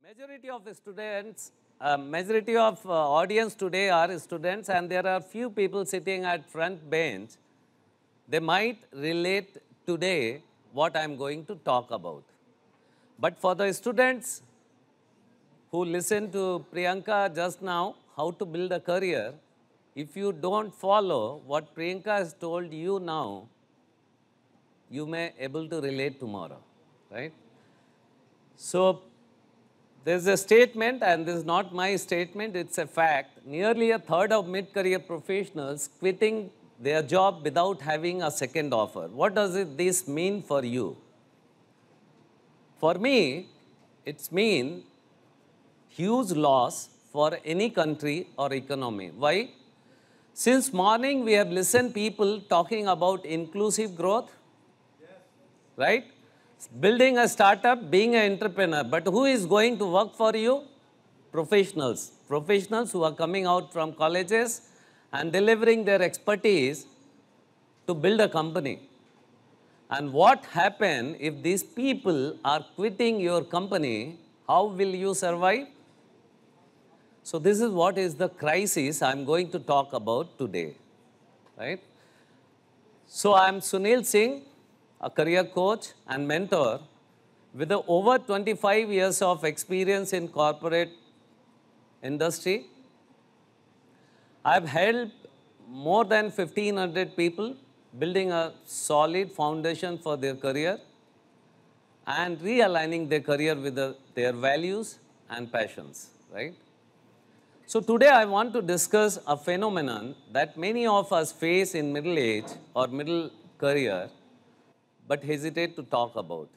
Majority of audience today are students, and there are few people sitting at front bench. They might relate today what I am going to talk about. But for the students who listened to Priyanka just now, how to build a career, if you don't follow what Priyanka has told you now, you may able to relate tomorrow, right? So there's a statement, and this is not my statement, it's a fact. Nearly a third of mid-career professionals quitting their job without having a second offer. What does this mean for you? For me, it's mean huge loss for any country or economy. Why? Since morning, we have listened people talking about inclusive growth, right? Building a startup, being an entrepreneur. But who is going to work for you? Professionals. Professionals who are coming out from colleges and delivering their expertise to build a company. And what happens if these people are quitting your company? How will you survive? So this is what is the crisis I'm going to talk about today, right? So I'm Sunil Singh, a career coach and mentor with over 25 years of experience in corporate industry. I've helped more than 1,500 people building a solid foundation for their career and realigning their career with their values and passions, right? So today I want to discuss a phenomenon that many of us face in middle age or middle career but hesitate to talk about,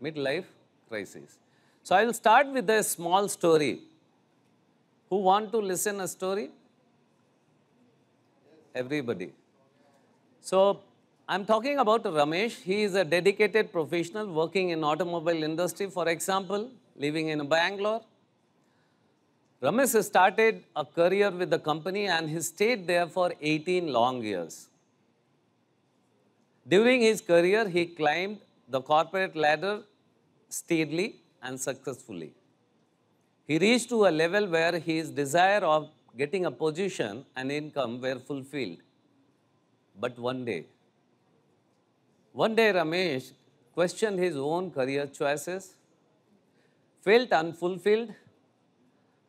midlife crisis. So I will start with a small story. Who want to listen a story? Everybody. So I'm talking about Ramesh. He is a dedicated professional working in automobile industry, for example, living in Bangalore. Ramesh started a career with the company and he stayed there for 18 long years. During his career, he climbed the corporate ladder steadily and successfully. He reached to a level where his desire of getting a position and income were fulfilled. But one day Ramesh questioned his own career choices, felt unfulfilled,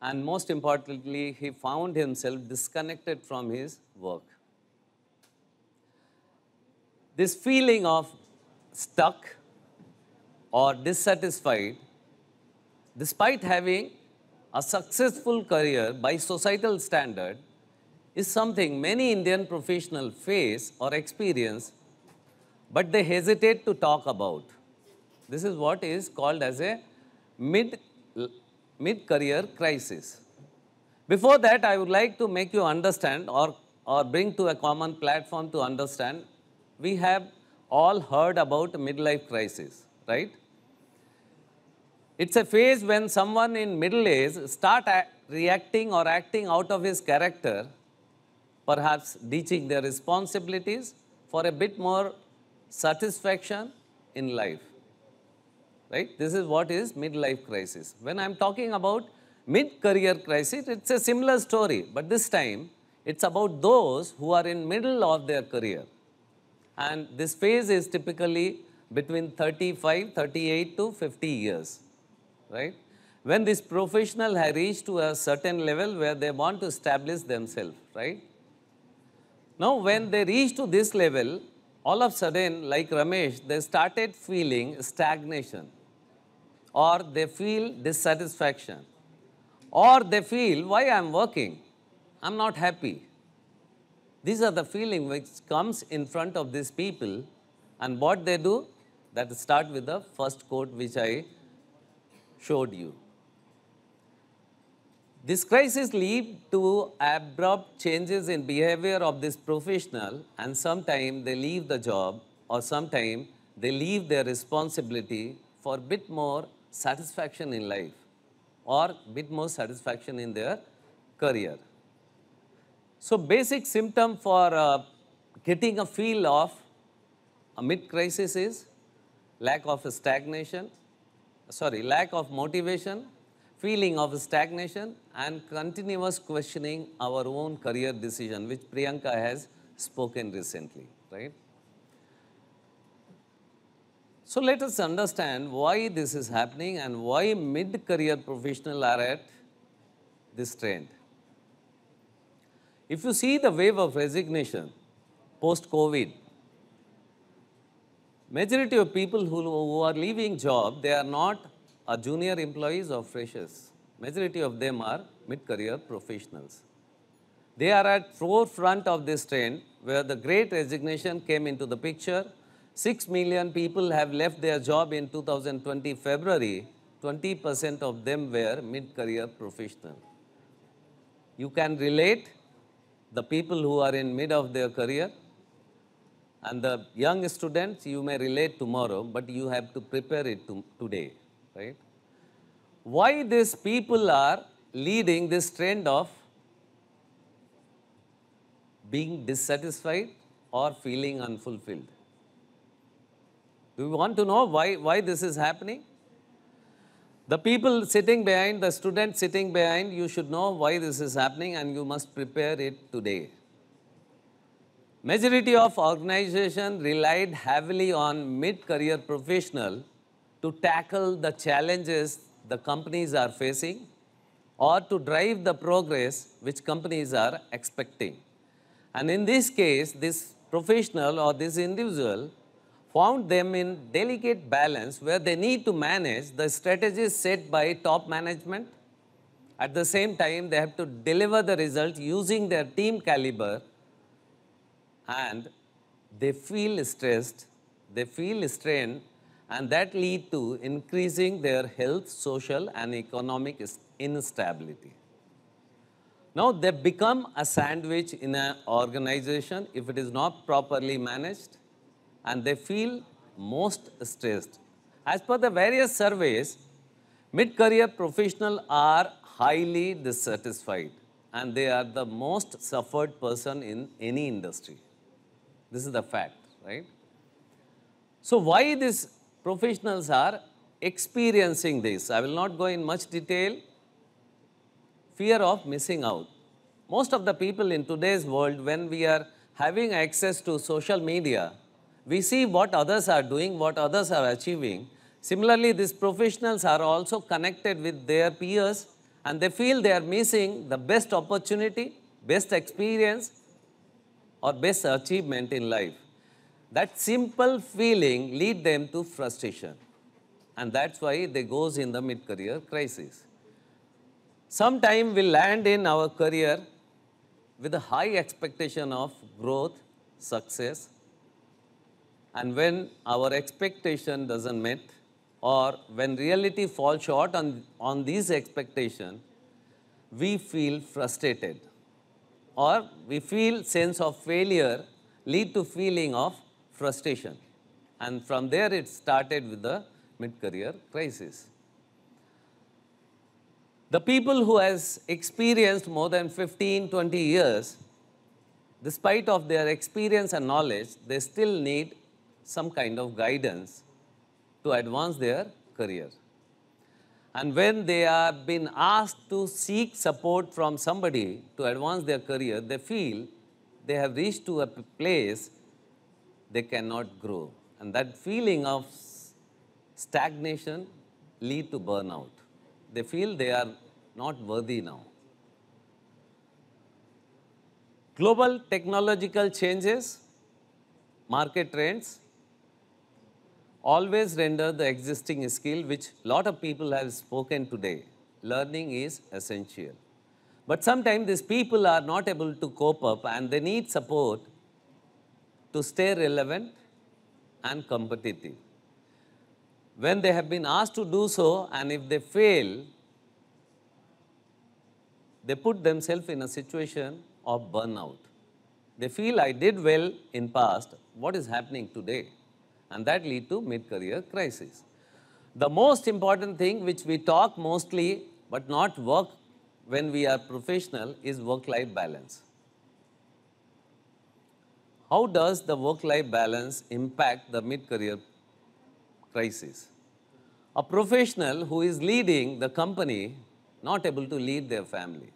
and most importantly, he found himself disconnected from his work. This feeling of stuck or dissatisfied, despite having a successful career by societal standard, is something many Indian professionals face or experience, but they hesitate to talk about. This is what is called as a mid-career crisis. Before that, I would like to make you understand or bring to a common platform to understand. We have all heard about midlife crisis, right? It's a phase when someone in middle age start reacting or acting out of his character, perhaps ditching their responsibilities for a bit more satisfaction in life. Right? This is what is midlife crisis. When I'm talking about mid-career crisis, it's a similar story, but this time it's about those who are in middle of their career. And this phase is typically between 35, 38 to 50 years, right? When this professional has reached to a certain level where they want to establish themselves, right? Now, when they reach to this level, all of a sudden, like Ramesh, they started feeling stagnation, or they feel dissatisfaction, or they feel, why I'm working? I'm not happy. These are the feelings which comes in front of these people, and what they do, that start with the first quote which I showed you. This crisis leads to abrupt changes in behavior of this professional, and sometimes they leave the job, or sometimes they leave their responsibility for a bit more satisfaction in life, or a bit more satisfaction in their career. So basic symptom for getting a feel of a mid-crisis is lack of motivation, feeling of stagnation and continuous questioning our own career decision, which Priyanka has spoken recently, right? So let us understand why this is happening and why mid-career professionals are at this trend. If you see the wave of resignation post-COVID, majority of people who are leaving job, they are not junior employees or freshers. Majority of them are mid-career professionals. They are at forefront of this trend where the great resignation came into the picture. 6 million people have left their job in 2020 February. 20% of them were mid-career professionals. You can relate the people who are in mid of their career and the young students, you may relate tomorrow, but you have to prepare it today, right? Why these people are leading this trend of being dissatisfied or feeling unfulfilled? Do you want to know why this is happening? The people sitting behind, the students sitting behind, you should know why this is happening and you must prepare it today. Majority of organizations relied heavily on mid-career professional to tackle the challenges the companies are facing or to drive the progress which companies are expecting. And in this case, this professional or this individual found them in delicate balance where they need to manage the strategies set by top management. At the same time, they have to deliver the result using their team caliber, and they feel stressed, they feel strained, and that lead to increasing their health, social, and economic instability. Now, they become a sandwich in an organization if it is not properly managed, and they feel most stressed. As per the various surveys, mid-career professionals are highly dissatisfied, and they are the most suffered person in any industry. This is the fact, right? So why these professionals are experiencing this? I will not go in much detail. Fear of missing out. Most of the people in today's world, when we are having access to social media, we see what others are doing, what others are achieving. Similarly, these professionals are also connected with their peers and they feel they are missing the best opportunity, best experience, or best achievement in life. That simple feeling leads them to frustration. And that's why they goes in the mid-career crisis. Sometime we land in our career with a high expectation of growth, success, and when our expectation doesn't meet, or when reality falls short on these expectations, we feel frustrated, or we feel sense of failure lead to feeling of frustration. And from there it started with the mid-career crisis. The people who has experienced more than 15, 20 years, despite of their experience and knowledge, they still need some kind of guidance to advance their career. And when they are been asked to seek support from somebody to advance their career, they feel they have reached to a place they cannot grow. And that feeling of stagnation lead to burnout. They feel they are not worthy now. Global technological changes, market trends, always render the existing skill which lot of people have spoken today. Learning is essential. But sometimes these people are not able to cope up and they need support to stay relevant and competitive. When they have been asked to do so and if they fail, they put themselves in a situation of burnout. They feel I did well in past, what is happening today? And that lead to mid-career crisis. The most important thing which we talk mostly but not work when we are professional is work-life balance. How does the work-life balance impact the mid-career crisis? A professional who is leading the company, not able to lead their family.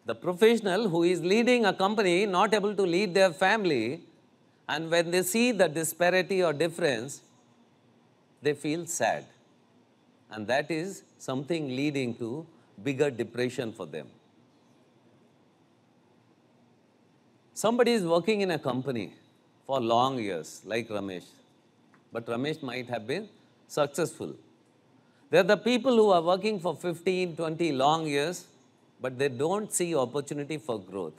The professional who is leading a company, not able to lead their family, and when they see the disparity or difference, they feel sad. And that is something leading to bigger depression for them. Somebody is working in a company for long years, like Ramesh, but Ramesh might have been successful. There are the people who are working for 15, 20 long years, but they don't see opportunity for growth.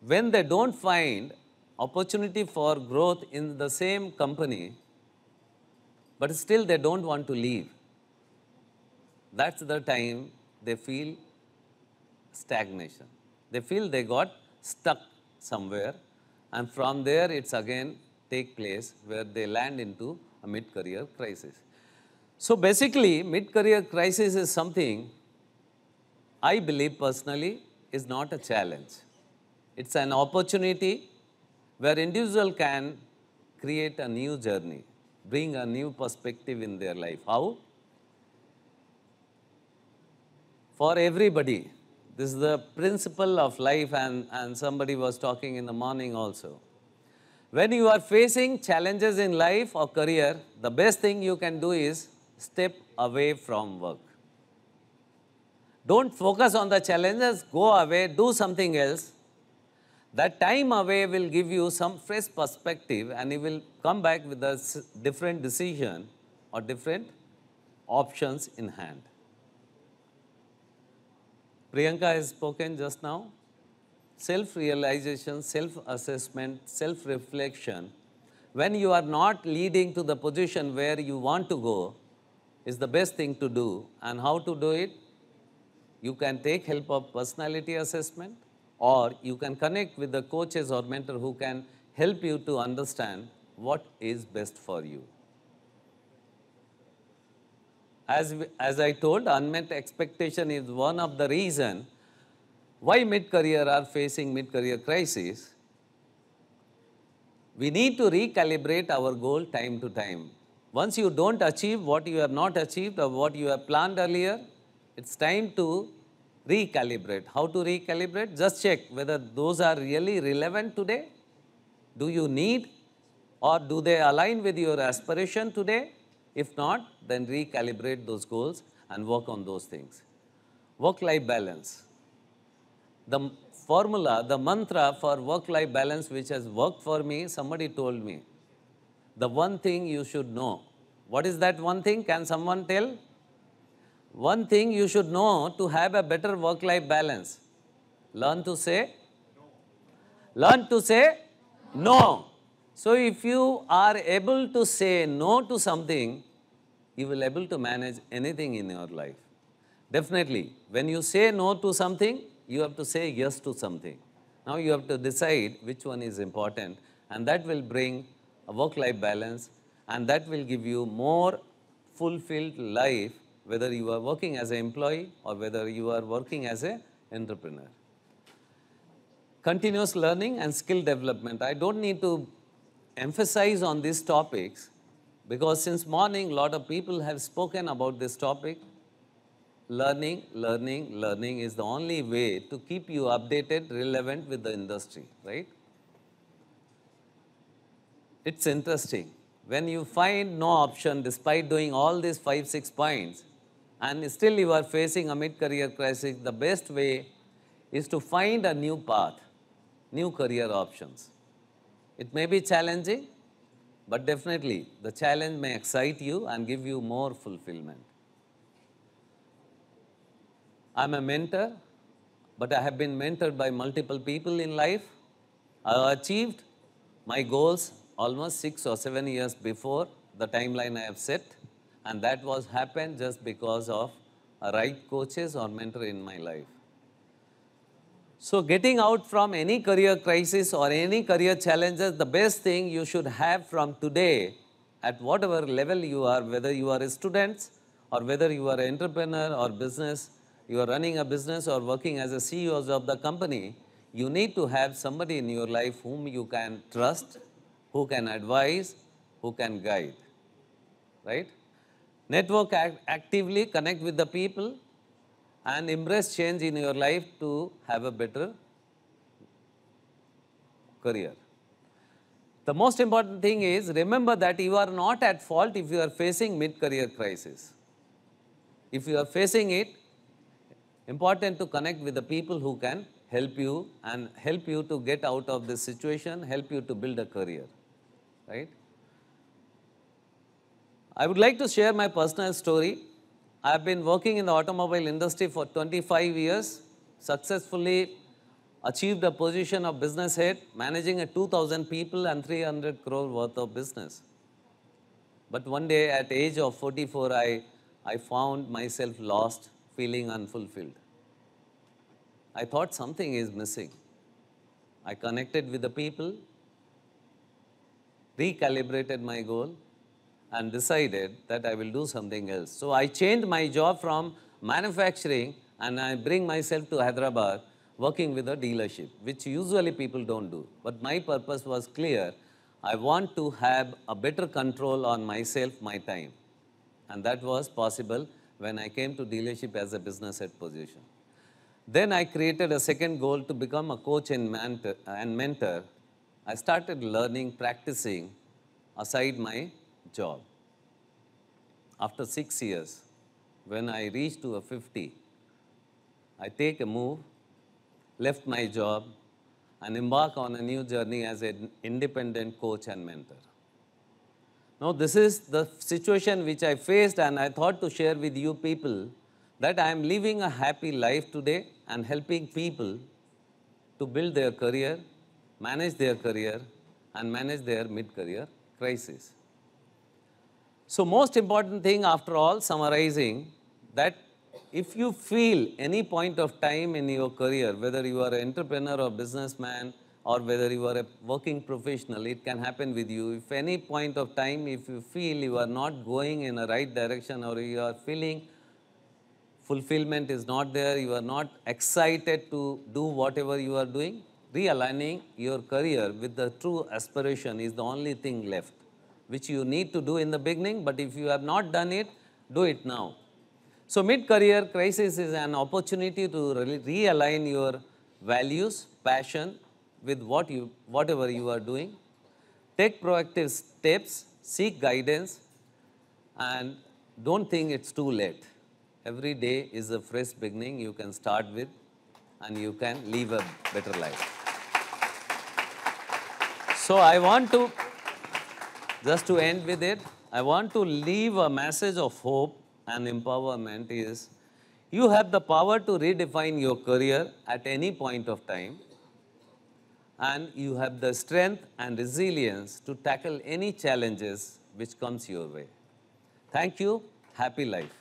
When they don't find opportunity for growth in the same company, but still they don't want to leave, that's the time they feel stagnation. They feel they got stuck somewhere, and from there it's again take place where they land into a mid-career crisis. So basically, mid-career crisis is something I believe personally is not a challenge. It's an opportunity where individual can create a new journey, bring a new perspective in their life. How? For everybody. This is the principle of life, and somebody was talking in the morning also. When you are facing challenges in life or career, the best thing you can do is step away from work. Don't focus on the challenges, go away, do something else. That time away will give you some fresh perspective, and you will come back with a different decision or different options in hand. Priyanka has spoken just now. Self-realization, self-assessment, self-reflection, when you are not leading to the position where you want to go, is the best thing to do. And how to do it? You can take help of personality assessment, or you can connect with the coaches or mentor who can help you to understand what is best for you. As I told, unmet expectation is one of the reasons why mid-career are facing mid-career crisis. We need to recalibrate our goal time to time. Once you don't achieve what you have not achieved or what you have planned earlier, it's time to recalibrate. How to recalibrate? Just check whether those are really relevant today. Do you need, or do they align with your aspiration today? If not, then recalibrate those goals and work on those things. Work-life balance. The formula, the mantra for work-life balance which has worked for me, somebody told me. The one thing you should know. What is that one thing? Can someone tell? One thing you should know to have a better work-life balance. Learn to say no. Learn to say no. So if you are able to say no to something, you will be able to manage anything in your life. Definitely, when you say no to something, you have to say yes to something. Now you have to decide which one is important, and that will bring a work-life balance, and that will give you more fulfilled life, whether you are working as an employee or whether you are working as an entrepreneur. Continuous learning and skill development. I don't need to emphasize on these topics because since morning, a lot of people have spoken about this topic. Learning, learning, learning is the only way to keep you updated, relevant with the industry, right? It's interesting. When you find no option despite doing all these 5, 6 points, and still you are facing a mid-career crisis, the best way is to find a new path, new career options. It may be challenging, but definitely the challenge may excite you and give you more fulfillment. I'm a mentor, but I have been mentored by multiple people in life. I achieved my goals almost 6 or 7 years before the timeline I have set, and that was happened just because of a right coaches or mentor in my life. So getting out from any career crisis or any career challenges, the best thing you should have from today at whatever level you are, whether you are a student or whether you are an entrepreneur or business, you are running a business or working as a CEO of the company, you need to have somebody in your life whom you can trust, who can advise, who can guide, right? Network actively, connect with the people, and embrace change in your life to have a better career. The most important thing is remember that you are not at fault if you are facing mid-career crisis. If you are facing it, important to connect with the people who can help you and help you to get out of this situation, help you to build a career, right? I would like to share my personal story. I have been working in the automobile industry for 25 years, successfully achieved a position of business head, managing a 2,000 people and 300 crore worth of business. But one day at age of 44, I found myself lost, feeling unfulfilled. I thought something is missing. I connected with the people, recalibrated my goal, and decided that I will do something else. So I changed my job from manufacturing and I bring myself to Hyderabad working with a dealership, which usually people don't do. But my purpose was clear. I want to have a better control on myself, my time. And that was possible when I came to dealership as a business head position. Then I created a second goal to become a coach and mentor. I started learning, practicing aside my job. After 6 years, when I reached to a 50, I take a move, left my job, and embark on a new journey as an independent coach and mentor. Now, this is the situation which I faced, and I thought to share with you people that I am living a happy life today and helping people to build their career, manage their career, and manage their mid-career crisis. So most important thing after all, summarizing, that if you feel any point of time in your career, whether you are an entrepreneur or businessman, or whether you are a working professional, it can happen with you. If any point of time, if you feel you are not going in a right direction or you are feeling fulfillment is not there, you are not excited to do whatever you are doing, realigning your career with the true aspiration is the only thing left, which you need to do in the beginning, but if you have not done it, do it now. So mid-career crisis is an opportunity to realign your values, passion with whatever you are doing. Take proactive steps, seek guidance, and don't think it's too late. Every day is a fresh beginning you can start with, and you can live a better life. So I want to, just to end with it, I want to leave a message of hope and empowerment is, you have the power to redefine your career at any point of time, and you have the strength and resilience to tackle any challenges which comes your way. Thank you. Happy life.